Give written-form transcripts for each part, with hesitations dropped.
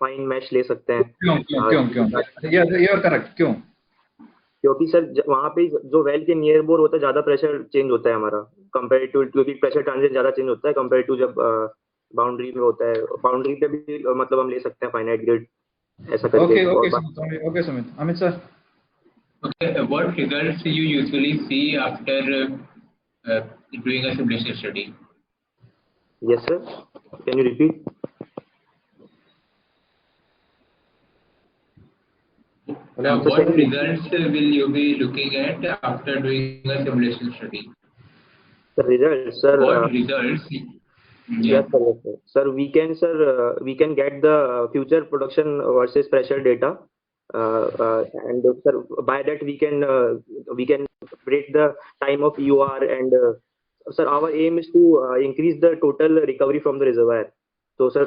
Fine mash ले सकते हैं। क्यों क्यों क्यों क्यों यू आर करेक्ट, क्यों? क्योंकि सर वहाँ पे जो वेल के नियर बोर होता है ज्यादा प्रेशर चेंज होता है हमारा कंपेयर टू, क्योंकि प्रेशर ट्रांजिशन ज्यादा चेंज होता है कंपेयर टू जब बाउंड्री में होता है। बाउंड्री पे भी मतलब हम ले सकते हैं फाइनाइट ग्रिड ऐसा करके। Okay, और okay, Sumit. Okay, Sumit. Amit sir. Okay, what results you usually see after doing a simulation study? Yes, sir. Can you repeat? What results will you be looking at after doing a simulation study? The results, sir. What results? Yes, sir. Yes, sir. Sir, we can get the future production versus pressure data, and sir, by that we can predict the time of EOR, and sir, our aim is to increase the total recovery from the reservoir. तो sir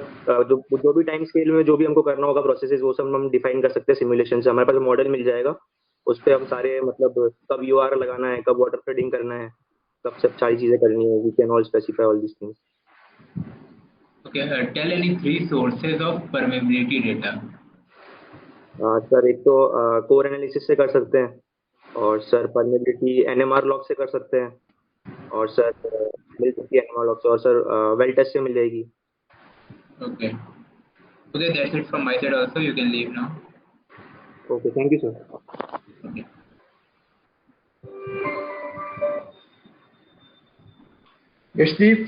जो भी time scale में जो भी हमको करना होगा processes वो सब हम डिफाइन कर सकते हैं सिमुलेशन से। हमारे पास मॉडल मिल जाएगा, उस पर हम सारे मतलब कब यूआर लगाना है, कब वाटर फ्लडिंग करना है, कब सब सारी चीजें करनी है। We can all specify all this things. Okay, tell any 3 sources of permeability data. Sir एक तो कोर एनालिसिस से कर सकते हैं, और सर परमेबिलिटी एनएमआर लॉग से कर सकते हैं, और सर मिल सकती है एनएमआर लॉग से, और सर वेल टेस्ट से मिल जाएगी। Okay. Okay, that's it from my side also. You can leave now. Okay, thank you, sir. Okay. Yashdeep.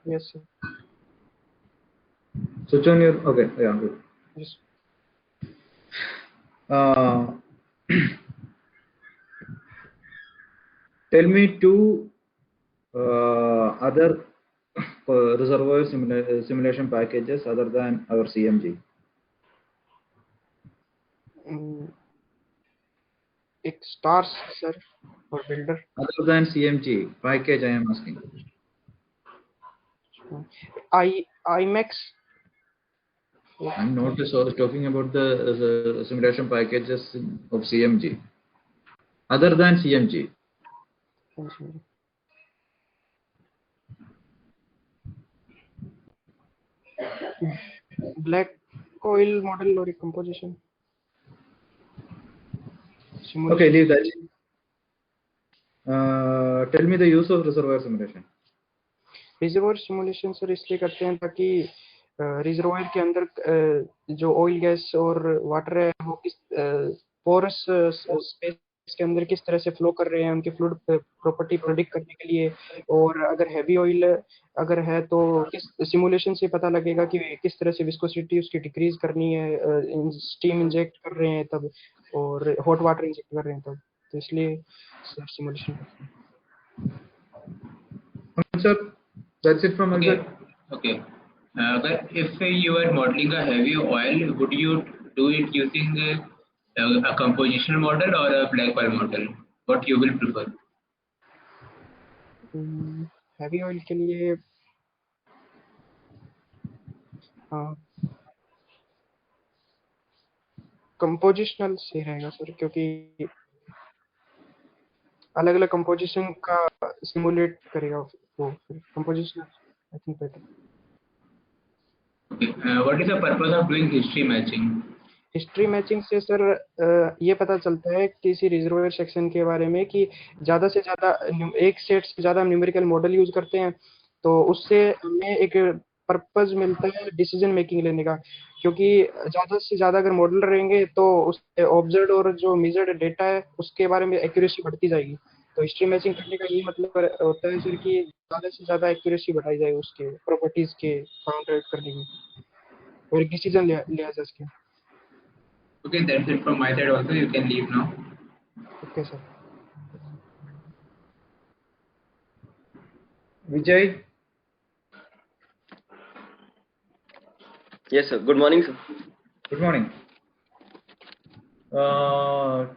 Yes, sir. Switch on your. Okay, yeah, good. Yes. Tell me two other reservoir simulation packages other than our CMG. एक stars, sir, or builder. Other than CMG package, I am asking. IMAX. I'm not talking about the simulation packages of CMG. Other than CMG. Black coil model or composition. Okay, leave that. Tell me the use of reservoir simulation. Reservoir simulation sir इसलिए करते हैं ताकि reservoir के अंदर जो oil gas और water है वो किस पोरस स्पेस के अंदर किस तरह से फ्लो कर रहे हैं, उनकी फ्लूइड प्रॉपर्टी प्रेडिक्ट करने के लिए। और अगर हैवी ऑयल अगर है तो किस सिमुलेशन से पता लगेगा कि किस तरह से विस्कोसिटी उसकी डिक्रीज करनी है, स्टीम इंजेक्ट कर रहे हैं तब और हॉट वाटर इंजेक्ट कर रहे हैं तब, तो इसलिए सर सिमुलेशन करते हैं। Sir, that's it from my side. Okay. But if you are modeling a heavy oil, would you do it using a compositional model or a black oil model? What you will prefer? Heavy oil के लिए compositional से रहेगा sir, क्योंकि अलग अलग composition का simulate करेगा वो, compositional I think better. What is the purpose of doing history matching? History matching से सर ये पता चलता है किसी रिजर्वायर सेक्शन के बारे में कि ज़्यादा से ज़्यादा एक सेट से ज़्यादा न्यूमेरिकल मॉडल यूज करते हैं, तो उससे हमें एक पर्पस मिलता है डिसीजन मेकिंग लेने का, क्योंकि ज़्यादा से ज़्यादा अगर मॉडल रहेंगे तो उससे ऑब्जर्व और जो मेजर्ड डेटा है उसके बारे में एक्यूरेसी बढ़ती जाएगी। तो हिस्ट्री मैचिंग करने का यही मतलब होता है सर कि ज़्यादा से ज़्यादा एक्यूरेसी बढ़ाई जाए उसके प्रॉपर्टीज़ के फाउंड करने की और एक डिसीजन लिया जा सके। Okay, that's it from my side also. You can leave now. Okay, sir. Vijay. Yes, sir. Good morning, sir. Good morning.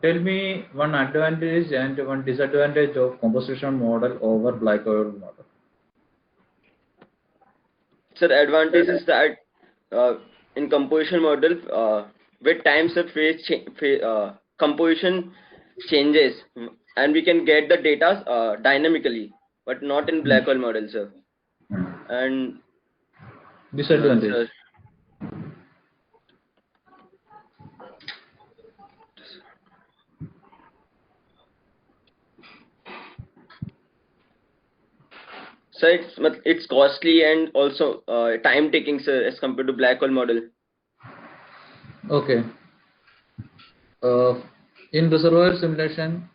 Tell me one advantage and one disadvantage of composition model over black oil model. Sir, advantage is that in composition model, with time, sir, composition changes and we can get the data dynamically, but not in black oil model, sir. And disadvantage. Sir, it's costly and also time taking, sir, as compared to black hole model. Okay. In reservoir simulation,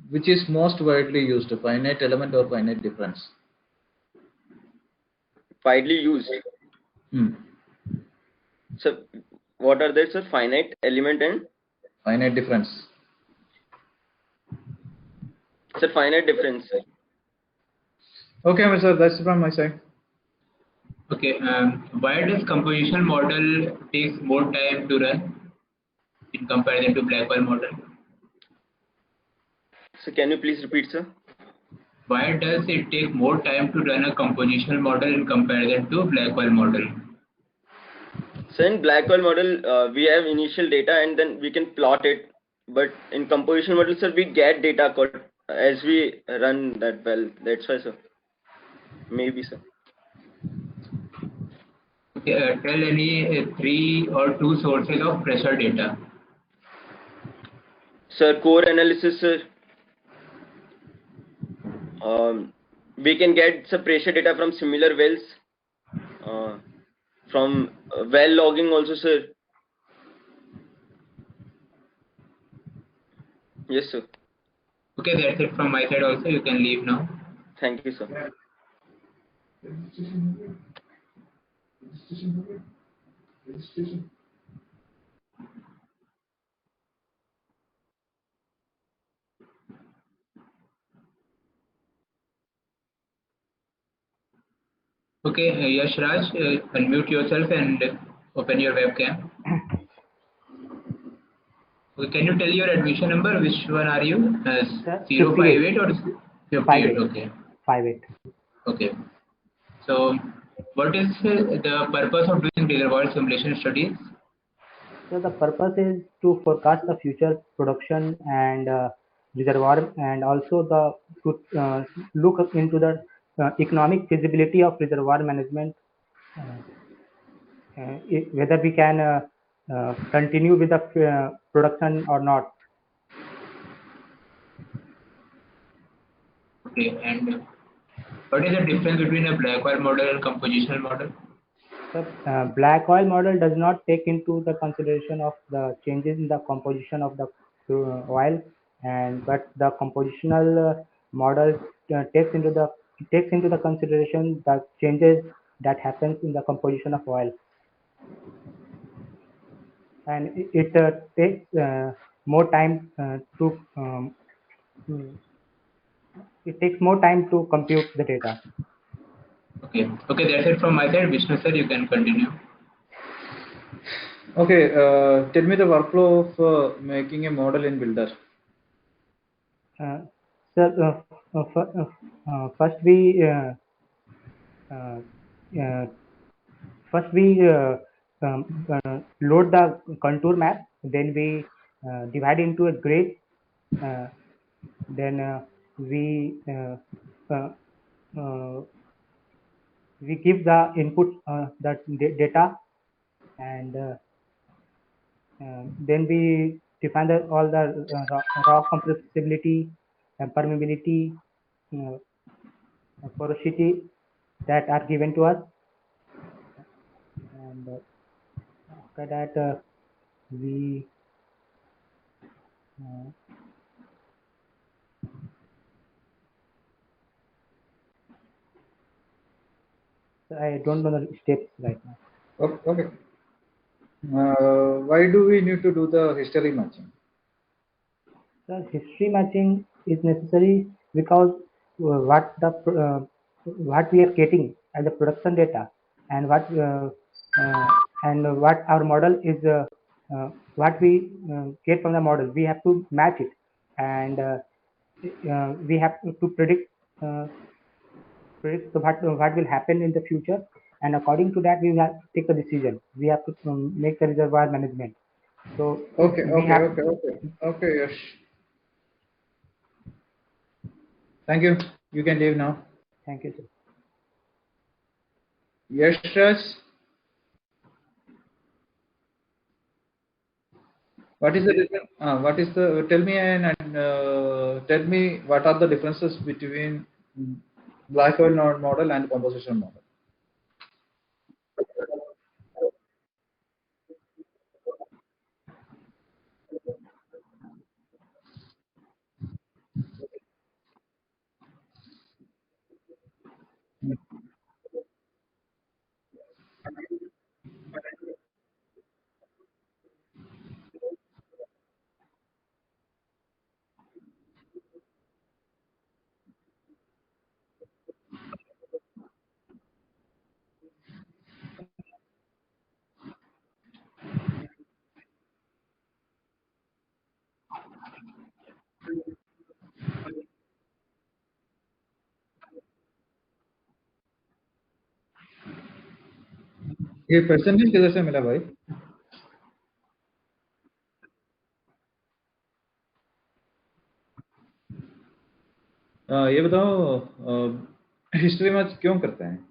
which is most widely used, finite element or finite difference? Widely used. Hmm. So what are they, sir? Finite element and Finite difference. sir, finite difference. Okay, sir, that's from my side. Okay. Why does compositional model takes more time to run in comparison to black hole model? So can you please repeat, sir? Why does it take more time to run a compositional model in comparison to black hole model? So in black hole model, we have initial data and then we can plot it. But in composition model, sir, we get data as we run that well. That's why, sir. Maybe, sir. Okay, tell any 3 or 2 sources of pressure data. Sir, core analysis, sir. We can get some pressure data from similar wells. From well logging also, sir. Yes, sir. Okay, that's it from my side also. You can leave now. Thank you, sir. Okay, Yash Raj, unmute yourself and open your webcam. Okay, can you tell your admission number? Which one are you? 058 or 58? Okay. 58. Okay. So, what is the purpose of doing reservoir simulation studies? So the purpose is to forecast the future production and reservoir, and also to look into the economic feasibility of reservoir management, whether we can continue with the production or not. Okay, and what is the difference between a black oil model and compositional model? So black oil model does not take into the consideration of the changes in the composition of the oil, but the compositional model takes into the consideration the changes that happens in the composition of oil, and it takes more time it takes more time to compute the data. Okay, okay, that's it from my side. Vishnu sir, you can continue. Okay, tell me the workflow of making a model in Builder. Sir, first we load the contour map, then we divide into a grid, then we give the input data, and then we define all the raw compressibility, permeability, porosity that are given to us, and after that we I don't know the steps right now. Okay. Why do we need to do the history matching? So history matching is necessary because what we are getting as the production data, and what our model is, what we get from the model, we have to match it, and we have to predict what will happen in the future, and according to that we have to take a decision. We have to make the reservoir management. So Okay, yes. Thank you. You can leave now. Thank you, sir. Yes, Raj. What is the difference? Tell me what are the differences between Blackwell model and composition model. ये percentage किधर से मिला भाई? ये बताओ history match क्यों करते हैं?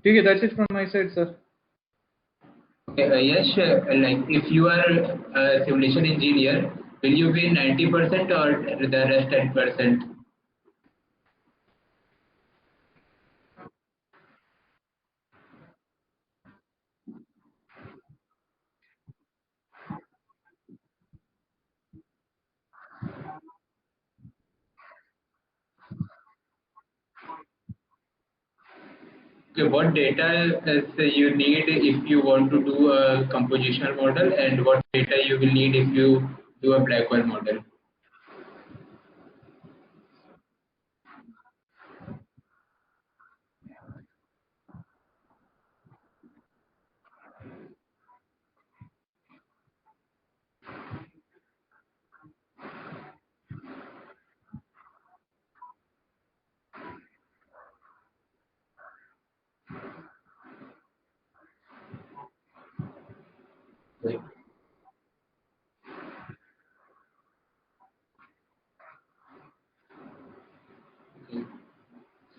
ठीक है, that's it from my side, sir. Yes, like if you are a simulation engineer, will you be 90% or the rest 10%? Okay, what data you need if you want to do a compositional model, and what data you will need if you do a Blackwell model?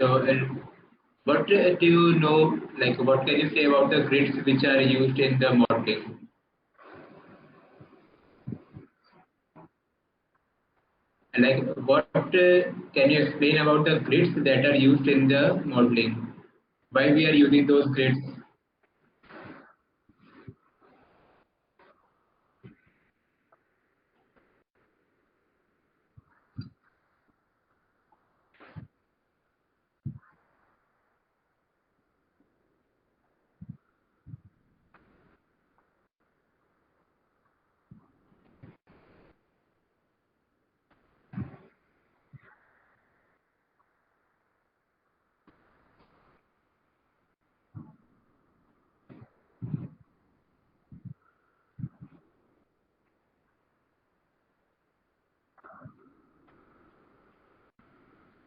So, what do you know, like what can you say about the grids which are used in the modeling? Like what can you explain about the grids that are used in the modeling? Why we are using those grids?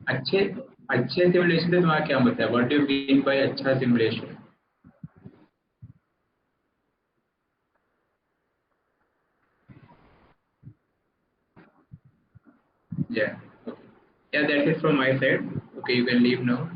अच्छे अच्छे simulation से तुम्हारा क्या मतलब है? What do you mean by अच्छा simulation? Yeah. Okay. Yeah, that's it from my side. Okay, you can leave now.